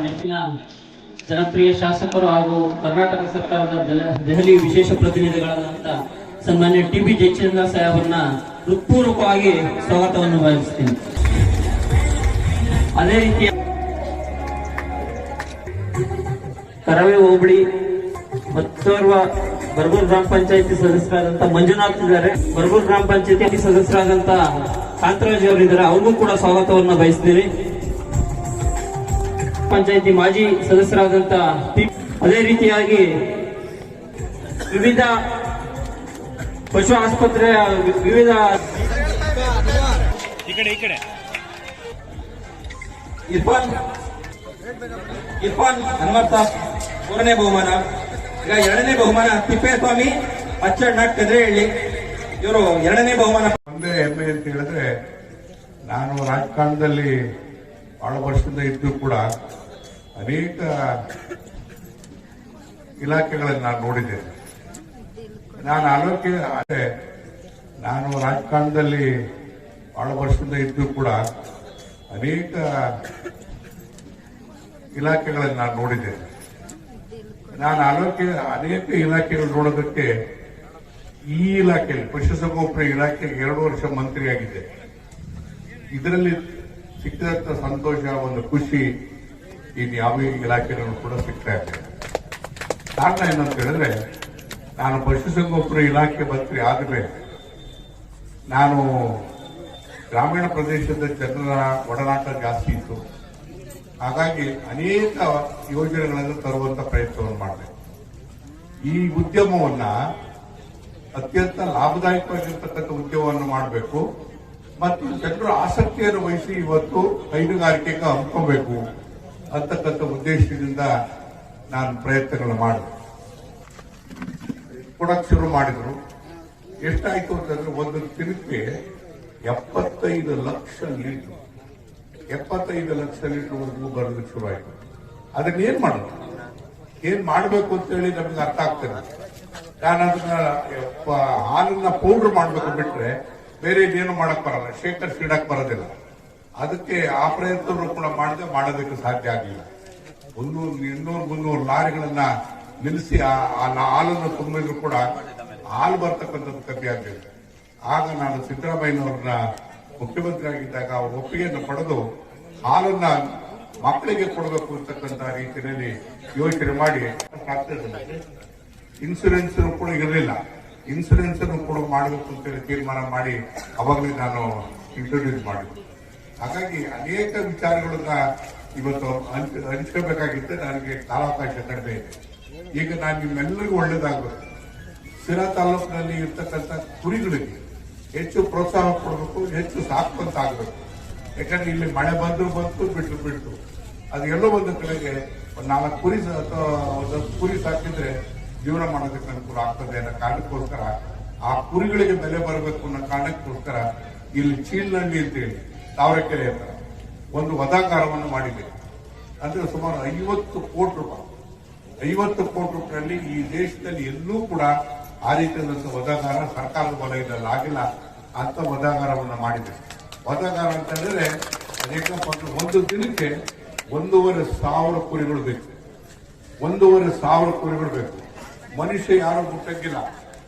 ನೆಚ್ಚಿನ ಜನಪ್ರಿಯ ಶಾಸಕರು ಹಾಗೂ ಕರ್ನಾಟಕ ಸರ್ಕಾರದ ದೆಹಲಿ ವಿಶೇಷ ಪ್ರತಿನಿಧಿಗಳಾದಂತ ಸನ್ಮಾನ್ಯ ಟಿ.ಬಿ. ಜಯಚಂದ್ರ ಸಾಹೇಬರನ್ನ ಹೃತ್ಪೂರ್ವಕವಾಗಿ ಸ್ವಾಗತವನ್ನು ಬಯಸುತ್ತೇನೆ. ಅದೇ ರೀತಿಯ ಕರವೇ ಹೋಬಳಿ ಮತ್ತೋರ್ವ ಬರಗೂರು ಗ್ರಾಮ ಪಂಚಾಯತಿ ಸದಸ್ಯರಾದಂತ ಮಂಜುನಾಥ್ ಇದ್ದಾರೆ, ಬರಗೂರು ಗ್ರಾಮ ಪಂಚಾಯತಿ ಸದಸ್ಯರಾದಂತ ಕಾಂತರಾಜ್ ಅವರಿದ್ದಾರೆ, ಅವ್ರಿಗೂ ಕೂಡ ಸ್ವಾಗತವನ್ನು ಬಯಸ್ತೀವಿ. ಪಂಚಾಯತಿ ಮಾಜಿ ಸದಸ್ಯರಾದಂತ ಅದೇ ರೀತಿಯಾಗಿ ವಿವಿಧ ಪಶು ಆಸ್ಪತ್ರೆಯ ವಿವಿಧ ಇರ್ಫಾನ್ ಹನುಮಂತ ಮೂರನೇ ಬಹುಮಾನ. ಈಗ ಎರಡನೇ ಬಹುಮಾನ ತಿಪ್ಪೇಸ್ವಾಮಿ ಅಚ್ಚಣ್ಣ ಕದ್ರೆಹಳ್ಳಿ, ಇವರು ಎರಡನೇ ಬಹುಮಾನ. ಒಂದೇ ಹೆಮ್ಮೆ ಅಂತ ಹೇಳಿದ್ರೆ, ನಾನು ರಾಜಕಾರಣದಲ್ಲಿ ಬಹಳ ವರ್ಷದಿಂದ ಇದ್ದು ಕೂಡ ಅನೇಕ ಇಲಾಖೆಗಳನ್ನು ನಾನು ನೋಡಿದ್ದೇನೆ. ನಾನು ರಾಜಕಾರಣದಲ್ಲಿ ಬಹಳ ವರ್ಷದಿಂದ ಇದ್ದು ಕೂಡ ಅನೇಕ ಇಲಾಖೆಗಳನ್ನು ನಾನು ನೋಡಿದ್ದೇನೆ. ಅನೇಕ ಇಲಾಖೆಗಳು ನೋಡೋದಕ್ಕೆ ಈ ಇಲಾಖೆಯಲ್ಲಿ ಪಶುಸಂಗೋಪನಾ ಇಲಾಖೆಗೆ 2 ವರ್ಷ ಮಂತ್ರಿಯಾಗಿದ್ದೆ. ಇದರಲ್ಲಿ ಸಿಕ್ಕಿದಂತ ಸಂತೋಷ, ಒಂದು ಖುಷಿ ಇನ್ನು ಯಾವ ಇಲಾಖೆಗಳು ಕೂಡ ಸಿಗ್ತಾ ಇದೆ. ಕಾರಣ ಏನಂತ ಹೇಳಿದ್ರೆ, ನಾನು ಪಶುಸಂಗೋಪನಾ ಇಲಾಖೆ ಮಂತ್ರಿ ಆದಮೇಲೆ ನಾನು ಗ್ರಾಮೀಣ ಪ್ರದೇಶದ ಜನರ ಒಡನಾಟ ಜಾಸ್ತಿ ಇತ್ತು. ಹಾಗಾಗಿ ಅನೇಕ ಯೋಜನೆಗಳನ್ನು ತರುವಂತ ಪ್ರಯತ್ನವನ್ನು ಮಾಡಿದೆ. ಈ ಉದ್ಯಮವನ್ನ ಅತ್ಯಂತ ಲಾಭದಾಯಕವಾಗಿರ್ತಕ್ಕಂಥ ಉದ್ಯಮವನ್ನು ಮಾಡಬೇಕು ಮತ್ತು ಜನರು ಆಸಕ್ತಿಯನ್ನು ವಹಿಸಿ ಇವತ್ತು ಹೈನುಗಾರಿಕೆಗೆ ಹಮ್ಮಿಕೋಬೇಕು ಅಂತಕ್ಕಂಥ ಉದ್ದೇಶದಿಂದ ನಾನು ಪ್ರಯತ್ನಗಳನ್ನು ಮಾಡಿದೆ. ಕೊಡಕ್ ಶುರು ಮಾಡಿದ್ರು. ಎಷ್ಟಾಯ್ತು ಅಂತಂದ್ರೆ, ಒಂದು ದಿನಕ್ಕೆ 75 ಲಕ್ಷ ಲೀಟರ್ 75 ಲಕ್ಷ ಲೀಟರ್ವರೆಗೂ ಬರೋದಕ್ಕೆ ಶುರು ಆಯ್ತು. ಅದನ್ನ ಏನ್ ಮಾಡಬೇಕು ಅಂತ ಹೇಳಿ ನಮ್ಗೆ ಅರ್ಥ ಆಗ್ತದೆ. ನಾನು ಅದನ್ನ ಹಾಲನ್ನ ಪೌಡರ್ ಮಾಡಬೇಕು ಬಿಟ್ರೆ ಬೇರೆ ಇನ್ನೇನು ಮಾಡಕ್ ಬರಲ್ಲ, ಶೇಖರಿಸಿಡಕ್ ಬರೋದಿಲ್ಲ. ಅದಕ್ಕೆ ಆ ಪ್ರಯತ್ನ ಕೂಡ ಮಾಡೋದಕ್ಕೆ ಸಾಧ್ಯ ಆಗಲಿಲ್ಲ. 200-300 ಲಾರಿಗಳನ್ನ ನಿಲ್ಲಿಸಿ ಆ ಹಾಲನ್ನು ತುಂಬಿದ್ರು ಕೂಡ ಹಾಲು ಬರ್ತಕ್ಕಂಥದ್ದು ಕಮ್ಮಿ ಆಗಲಿಲ್ಲ. ಆಗ ನಾನು ಸಿದ್ದರಾಮಯ್ಯನವ್ರನ್ನ ಮುಖ್ಯಮಂತ್ರಿ ಆಗಿದ್ದಾಗ ಅವ್ರ ಒಪ್ಪಿಗೆಯನ್ನು ಪಡೆದು ಹಾಲನ್ನ ಮಕ್ಕಳಿಗೆ ಕೊಡಬೇಕು ಅಂತಕ್ಕಂಥ ರೀತಿಯಲ್ಲಿ ಯೋಚನೆ ಮಾಡಿ, ಇನ್ಸೂರೆನ್ಸ್ ಕೂಡ ಇರಲಿಲ್ಲ, ಇನ್ಸೂರೆನ್ಸ್ ಕೂಡ ಮಾಡಬೇಕು ಅಂತೇಳಿ ತೀರ್ಮಾನ ಮಾಡಿ ಅವಾಗಲೇ ನಾನು ಇಂಟ್ರೊಡ್ಯೂಸ್ ಮಾಡಿದ್ದೆ. ಹಾಗಾಗಿ ಅನೇಕ ವಿಚಾರಗಳನ್ನ ಇವತ್ತು ಹಂಚ್ಕೋಬೇಕಾಗಿದ್ದೆ. ನನಗೆ ಕಾಲಾವಕಾಶ ಕಡಿಮೆ ಇದೆ. ಈಗ ನಾನು ನಿಮ್ಮೆಲ್ಲರಿಗೂ ಒಳ್ಳೇದಾಗಬೇಕು. ಸಿರಾ ತಾಲೂಕಿನಲ್ಲಿ ಇರ್ತಕ್ಕಂಥ ಕುರಿಗಳಿಗೆ ಹೆಚ್ಚು ಪ್ರೋತ್ಸಾಹ ಕೊಡಬೇಕು, ಹೆಚ್ಚು ಸಾಕುವಂತ ಆಗಬೇಕು. ಯಾಕಂದ್ರೆ ಇಲ್ಲಿ ಮಳೆ ಬಂತು ಬಿಟ್ಟು ಅದು ಎಲ್ಲೋ ಒಂದು ಕಡೆಗೆ ಒಂದು 4 ಕುರಿ ಅಥವಾ ಒಂದು ಕುರಿ ಸಾಕಿದ್ರೆ ಜೀವನ ಮಾಡೋದಕ್ಕೆ ಅನುಕೂಲ ಆಗ್ತದೆ ಅನ್ನೋ ಕಾರಣಕ್ಕೋಸ್ಕರ, ಆ ಕುರಿಗಳಿಗೆ ಬೆಲೆ ಬರಬೇಕು ಅನ್ನೋ ಕಾರಣಕ್ಕೋಸ್ಕರ ಇಲ್ಲಿ ಚೀಲ್ನಳ್ಳಿ ಅಂತೇಳಿ ತಾವರೆಕೆರೆ ಹತ್ರ ಒಂದು ವಧಾಗಾರವನ್ನು ಮಾಡಿದೆ. ಅಂದ್ರೆ ಸುಮಾರು 50 ಕೋಟಿ ರೂಪಾಯಿ 50 ಕೋಟಿ ರೂಪಾಯಿಯಲ್ಲಿ ಈ ದೇಶದಲ್ಲಿ ಎಲ್ಲೂ ಕೂಡ ಆ ರೀತಿಯಾದಂತಹ ವಧಾಗಾರ ಸರ್ಕಾರದ ವಲಯದಲ್ಲಿ ಆಗಿಲ್ಲ ಅಂತ ವಧಾಗಾರವನ್ನು ಮಾಡಿದೆ. ವಧಾಗಾರ ಅಂತ ಹೇಳಿದ್ರೆ ಅನೇಕ ಒಂದು ದಿನಕ್ಕೆ 1,500 ಕುರಿಗಳು ಬೇಕು. 1,500 ಕುರಿಗಳು ಬೇಕು. ಮನುಷ್ಯ ಯಾರು ಮುಟ್ಟಂಗಿಲ್ಲ.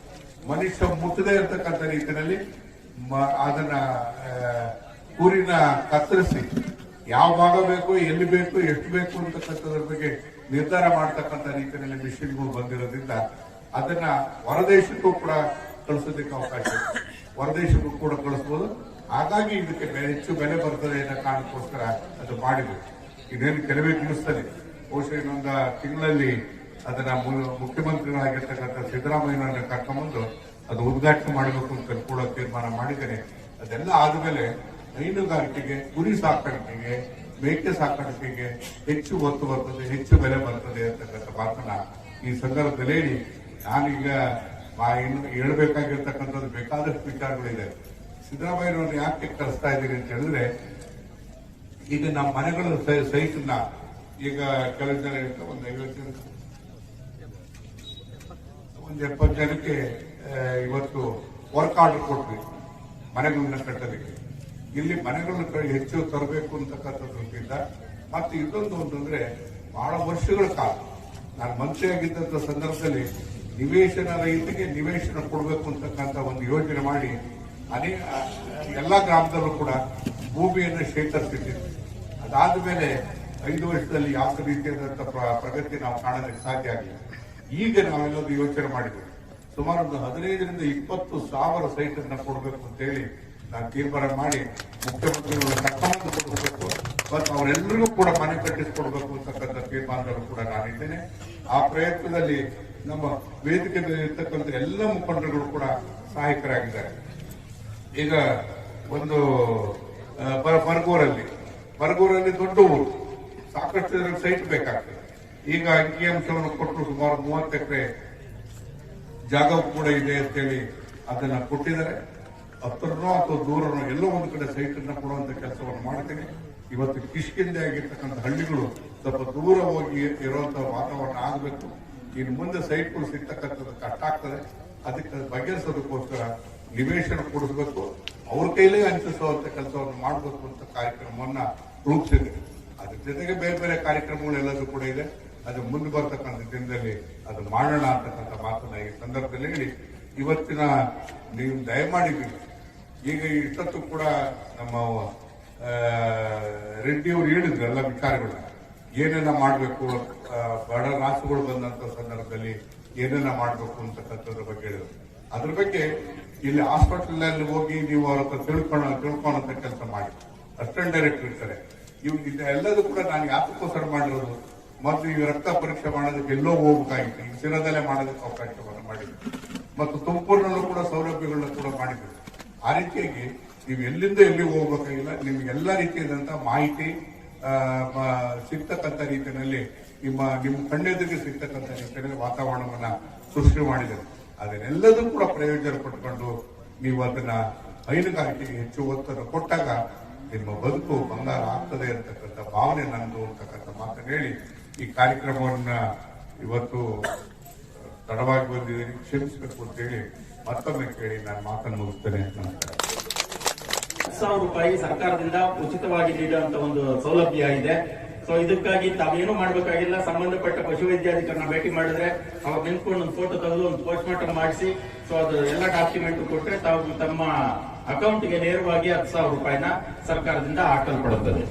ಮನುಷ್ಯ ಮುಟ್ಟದೇ ಇರತಕ್ಕಂಥ ರೀತಿಯಲ್ಲಿ ಅದನ್ನ ಕುರಿನ ಕತ್ತರಿಸಿ ಯಾವ ಭಾಗ ಬೇಕು, ಎಲ್ಲಿ ಬೇಕು, ಎಷ್ಟು ಬೇಕು ಅಂತಕ್ಕಂಥದ್ರ ಬಗ್ಗೆ ನಿರ್ಧಾರ ಮಾಡ್ತಕ್ಕಂಥ ರೀತಿಯಲ್ಲಿ ಮಿಷಿನ್ಗಳು ಬಂದಿರೋದ್ರಿಂದ ಅದನ್ನ ಹೊರದೇಶಕ್ಕೂ ಕೂಡ ಕಳಿಸೋದಕ್ಕೆ ಅವಕಾಶ ಇದೆ. ಹೊರದೇಶಕ್ಕೂ ಕೂಡ ಕಳಿಸಬಹುದು. ಹಾಗಾಗಿ ಇದಕ್ಕೆ ಹೆಚ್ಚು ಬೆಲೆ ಬರ್ತದೆ ಅನ್ನೋ ಕಾರಣಕ್ಕೋಸ್ಕರ ಅದು ಮಾಡಿದ್ರು. ಇದೇನು ಕೆಲವೇ ದಿವಸದಲ್ಲಿ ಬಹುಶಃ ಇನ್ನೊಂದು ತಿಂಗಳಲ್ಲಿ ಅದನ್ನ ಮುಖ್ಯಮಂತ್ರಿಗಳಾಗಿರ್ತಕ್ಕಂಥ ಸಿದ್ದರಾಮಯ್ಯನವರನ್ನ ಕರ್ಕೊಂಡ್ಬಂದು ಅದು ಉದ್ಘಾಟನೆ ಮಾಡಬೇಕು ಅಂತ ಕೂಡ ತೀರ್ಮಾನ ಮಾಡಿದ್ದೇನೆ. ಅದೆಲ್ಲ ಆದ್ಮೇಲೆ ಹೈನುಗಾರಿಕೆಗೆ, ಕುರಿ ಸಾಕಾಣಿಕೆಗೆ, ಮೇಕೆ ಸಾಕಾಣಿಕೆಗೆ ಹೆಚ್ಚು ಒತ್ತು ಬರ್ತದೆ, ಹೆಚ್ಚು ಬೆಲೆ ಬರ್ತದೆ ಅಂತಕ್ಕಂಥ ಮಾತನ್ನ ಈ ಸಂದರ್ಭದಲ್ಲಿ ಹೇಳಿ ನಾನೀಗ ಇನ್ನು ಹೇಳ್ಬೇಕಾಗಿರ್ತಕ್ಕಂಥದ್ದು ಬೇಕಾದಷ್ಟು ವಿಚಾರಗಳಿದೆ. ಸಿದ್ದರಾಮಯ್ಯನವ್ರನ್ನ ಯಾಕೆ ಕಳಿಸ್ತಾ ಇದ್ದೀನಿ ಅಂತ ಹೇಳಿದ್ರೆ, ಈಗ ನಮ್ಮ ಮನೆಗಳ ಸೈಟನ್ನ ಈಗ ಕೆಲವು ಜನ ಒಂದು 50 ಜನ, ಒಂದು 70 ಜನಕ್ಕೆ ಇವತ್ತು ವರ್ಕ್ ಆರ್ಡರ್ ಕೊಟ್ವಿ ಮನೆಗಳನ್ನ ಕಟ್ಟೋದಕ್ಕೆ. ಇಲ್ಲಿ ಮನೆಗಳನ್ನ ಹೆಚ್ಚು ತರಬೇಕು ಅಂತಕ್ಕಂಥದ್ರಿಂದ ಮತ್ತೆ ಇದೊಂದು ಅಂತಂದ್ರೆ ಬಹಳ ವರ್ಷಗಳ ಕಾಲ ನಾನು ಮಂತ್ರಿಯಾಗಿದ್ದಂಥ ಸಂದರ್ಭದಲ್ಲಿ ನಿವೇಶನ ರೈತರಿಗೆ ನಿವೇಶನ ಕೊಡಬೇಕು ಅಂತಕ್ಕಂಥ ಒಂದು ಯೋಜನೆ ಮಾಡಿ ಎಲ್ಲಾ ಗ್ರಾಮದಲ್ಲೂ ಕೂಡ ಭೂಮಿಯನ್ನು ಶೇಖರಿಸಿದ್ದೀವಿ. ಅದಾದ ಮೇಲೆ 5 ವರ್ಷದಲ್ಲಿ ಯಾವ ರೀತಿಯಾದಂತಹ ಪ್ರಗತಿ ನಾವು ಕಾಣೋದಕ್ಕೆ ಸಾಧ್ಯ ಆಗಿಲ್ಲ. ಈಗ ನಾವೆಲ್ಲರೂ ಯೋಚನೆ ಮಾಡಿದ್ವಿ, ಸುಮಾರು ಒಂದು 15ರಿಂದ 20 ಸಾವಿರ ಸೈಟ್ ಅನ್ನ ಕೊಡಬೇಕು ಅಂತ ಹೇಳಿ ನಾನು ತೀರ್ಮಾನ ಮಾಡಿ ಮುಖ್ಯಮಂತ್ರಿಗಳು ಕರ್ಕೊಂಡು ಕೊಡಬೇಕು ಮತ್ತು ಅವರೆಲ್ಲರಿಗೂ ಕೂಡ ಮನೆ ಕಟ್ಟಿಸಿಕೊಡ್ಬೇಕು ಅಂತಕ್ಕಂಥ ತೀರ್ಮಾನದಲ್ಲೂ ಕೂಡ ನಾನಿದ್ದೇನೆ. ಆ ಪ್ರಯತ್ನದಲ್ಲಿ ನಮ್ಮ ವೇದಿಕೆ ಮೇಲೆ ಇರ್ತಕ್ಕಂಥ ಎಲ್ಲ ಮುಖಂಡರುಗಳು ಕೂಡ ಸಹಾಯಕರಾಗಿದ್ದಾರೆ. ಈಗ ಒಂದು ಬರಗೂರಲ್ಲಿ ದೊಡ್ಡ ಊರು, ಸಾಕಷ್ಟು ಜನರಿಗೆ ಸೈಟ್ ಬೇಕಾಗ್ತದೆ. ಈಗ ಅಂಕಿಅಂಶವನ್ನು ಕೊಟ್ಟು ಸುಮಾರು 30 ಎಕರೆ ಜಾಗ ಕೂಡ ಇದೆ ಅಂತೇಳಿ ಅದನ್ನ ಕೊಟ್ಟಿದ್ದಾರೆ. ಹತ್ತಿರನೋ ಅಥವಾ ದೂರನೋ ಎಲ್ಲೋ ಒಂದು ಕಡೆ ಸೈಟ್ ಅನ್ನ ಕೊಡುವಂತ ಕೆಲಸವನ್ನು ಮಾಡ್ತೀನಿ. ಇವತ್ತು ಕಿಷ್ಕಿಂದೆ ಆಗಿರ್ತಕ್ಕಂಥ ಹಳ್ಳಿಗಳು ಸ್ವಲ್ಪ ದೂರ ಹೋಗಿ ಇರುವಂತಹ ವಾತಾವರಣ ಆಗಬೇಕು. ಇನ್ನು ಮುಂದೆ ಸೈಟ್ಗಳು ಸಿಗ್ತಕ್ಕಂಥದ್ದು ಕಷ್ಟ ಆಗ್ತದೆ. ಅದಕ್ಕೆ ಬಗೆಹರಿಸೋದಕ್ಕೋಸ್ಕರ ನಿವೇಶನ ಕೊಡಿಸಬೇಕು, ಅವ್ರ ಕೈಲೇ ಹಂಚಿಸುವಂತ ಕೆಲಸವನ್ನು ಮಾಡಬೇಕು ಅಂತ ಕಾರ್ಯಕ್ರಮವನ್ನ ರೂಪಿಸಿದೆ. ಅದ್ರ ಜೊತೆಗೆ ಬೇರೆ ಬೇರೆ ಕಾರ್ಯಕ್ರಮಗಳೆಲ್ಲದೂ ಕೂಡ ಇದೆ. ಅದು ಮುಂದೆ ಬರ್ತಕ್ಕಂಥ ದಿನದಲ್ಲಿ ಅದು ಮಾಡೋಣ ಅಂತಕ್ಕಂಥ ಮಾತನ್ನ ಈ ಸಂದರ್ಭದಲ್ಲಿ ಹೇಳಿ, ಇವತ್ತಿನ ನೀವು ದಯಮಾಡಿ ಈಗ ಇಷ್ಟೊತ್ತು ಕೂಡ ನಮ್ಮ ರೆಡ್ಡಿಯವರು ಹೇಳಿದ್ರು ಎಲ್ಲ ವಿಚಾರಗಳನ್ನ, ಏನೇನ ಮಾಡಬೇಕು, ಬಡ ರಾಸುಗಳು ಬಂದಂತ ಸಂದರ್ಭದಲ್ಲಿ ಏನೇನ ಮಾಡಬೇಕು ಅಂತಕ್ಕಂಥದ್ರ ಬಗ್ಗೆ ಹೇಳಿದ್ರು. ಅದ್ರ ಬಗ್ಗೆ ಇಲ್ಲಿ ಹಾಸ್ಪಿಟಲ್ ಅಲ್ಲಿ ಹೋಗಿ ನೀವು ಅವ್ರ ಹತ್ರ ತಿಳ್ಕೊಳ್ಳೋಂತ ಕೆಲಸ ಮಾಡಿ. ಅಸಿಸ್ಟೆಂಟ್ ಡೈರೆಕ್ಟರ್ ಇರ್ತಾರೆ, ಎಲ್ಲದೂ ಕೂಡ ನಾನು ಯಾತಕ್ಕೋಸ್ಕರ ಮಾಡಿರೋದು, ಮತ್ತು ಈ ರಕ್ತ ಪರೀಕ್ಷೆ ಮಾಡೋದಕ್ಕೆ ಎಲ್ಲೋ ಹೋಗ್ಬೇಕಾಗಿತ್ತು, ಈಗ ಸಿರದಲ್ಲೇ ಮಾಡೋದಕ್ಕೆ ಅವಕಾಶವನ್ನು ಮಾಡಿದ್ರು. ಮತ್ತು ತುಮಕೂರಿನಲ್ಲೂ ಕೂಡ ಸೌಲಭ್ಯಗಳನ್ನ ಕೂಡ ಮಾಡಿದ್ರು. ಆ ರೀತಿಯಾಗಿ ನೀವು ಎಲ್ಲಿಂದ ಎಲ್ಲಿ ಹೋಗ್ಬೇಕಾಗಿಲ್ಲ, ನಿಮ್ಗೆ ಎಲ್ಲ ರೀತಿಯಾದಂತಹ ಮಾಹಿತಿ ಸಿಗ್ತಕ್ಕಂಥ ರೀತಿಯಲ್ಲಿ ನಿಮ್ಮ ಕಣ್ಣೆದುರಿಗೆ ಸಿಗ್ತಕ್ಕಂಥ ರೀತಿಯಲ್ಲಿ ವಾತಾವರಣವನ್ನ ಸೃಷ್ಟಿ ಮಾಡಿದರು. ಅದನ್ನೆಲ್ಲದೂ ಕೂಡ ಪ್ರಯೋಜನ ಪಡ್ಕೊಂಡು ನೀವು ಅದನ್ನ ಹೈನುಗಾರಿಕೆಗೆ ಹೆಚ್ಚು ಒತ್ತನ್ನು ಕೊಟ್ಟಾಗ ನಿಮ್ಮ ಬದುಕು ಬಂಗಾರ ಆಗ್ತದೆ ಅಂತಕ್ಕಂಥ ಭಾವನೆ ನಂದು ಅಂತಕ್ಕಂಥ ಮಾತನ್ನು ಹೇಳಿ ಈ ಕಾರ್ಯಕ್ರಮವನ್ನ ಇವತ್ತು ತಡವಾಗಿ ಬಂದಿದ್ದೀನಿ, ಕ್ಷಮಿಸಬೇಕು ಅಂತ ಹೇಳಿ ಮತ್ತೊಮ್ಮೆ ಕೇಳಿ ನಾನು ಮಾತನ್ನು ಮುಗಿಸ್ತೇನೆ. 10,000 ರೂಪಾಯಿ ಸರ್ಕಾರದಿಂದ ಉಚಿತವಾಗಿ ನೀಡುವಂತ ಒಂದು ಸೌಲಭ್ಯ ಇದೆ. ಸೊ ಇದಕ್ಕಾಗಿ ತಾವೇನು ಮಾಡಬೇಕಾಗಿಲ್ಲ, ಸಂಬಂಧಪಟ್ಟ ಪಶುವೈದ್ಯಾಧಿಕಾರಿನ ಭೇಟಿ ಮಾಡಿದ್ರೆ ಅವ್ರು ನಿಂತ್ಕೊಂಡು ಒಂದು ಫೋಟೋ ತೆಗೆದು ಒಂದು ಪೋಸ್ಟ್ ಮಾರ್ಟಮ್ ಮಾಡಿಸಿ, ಸೊ ಅದು ಎಲ್ಲ ಡಾಕ್ಯುಮೆಂಟ್ ಕೊಟ್ಟರೆ ತಾವು ತಮ್ಮ ಅಕೌಂಟ್ಗೆ ನೇರವಾಗಿ 10,000 ರೂಪಾಯಿನ ಸರ್ಕಾರದಿಂದ ಹಾಕಲ್ಪಡುತ್ತದೆ.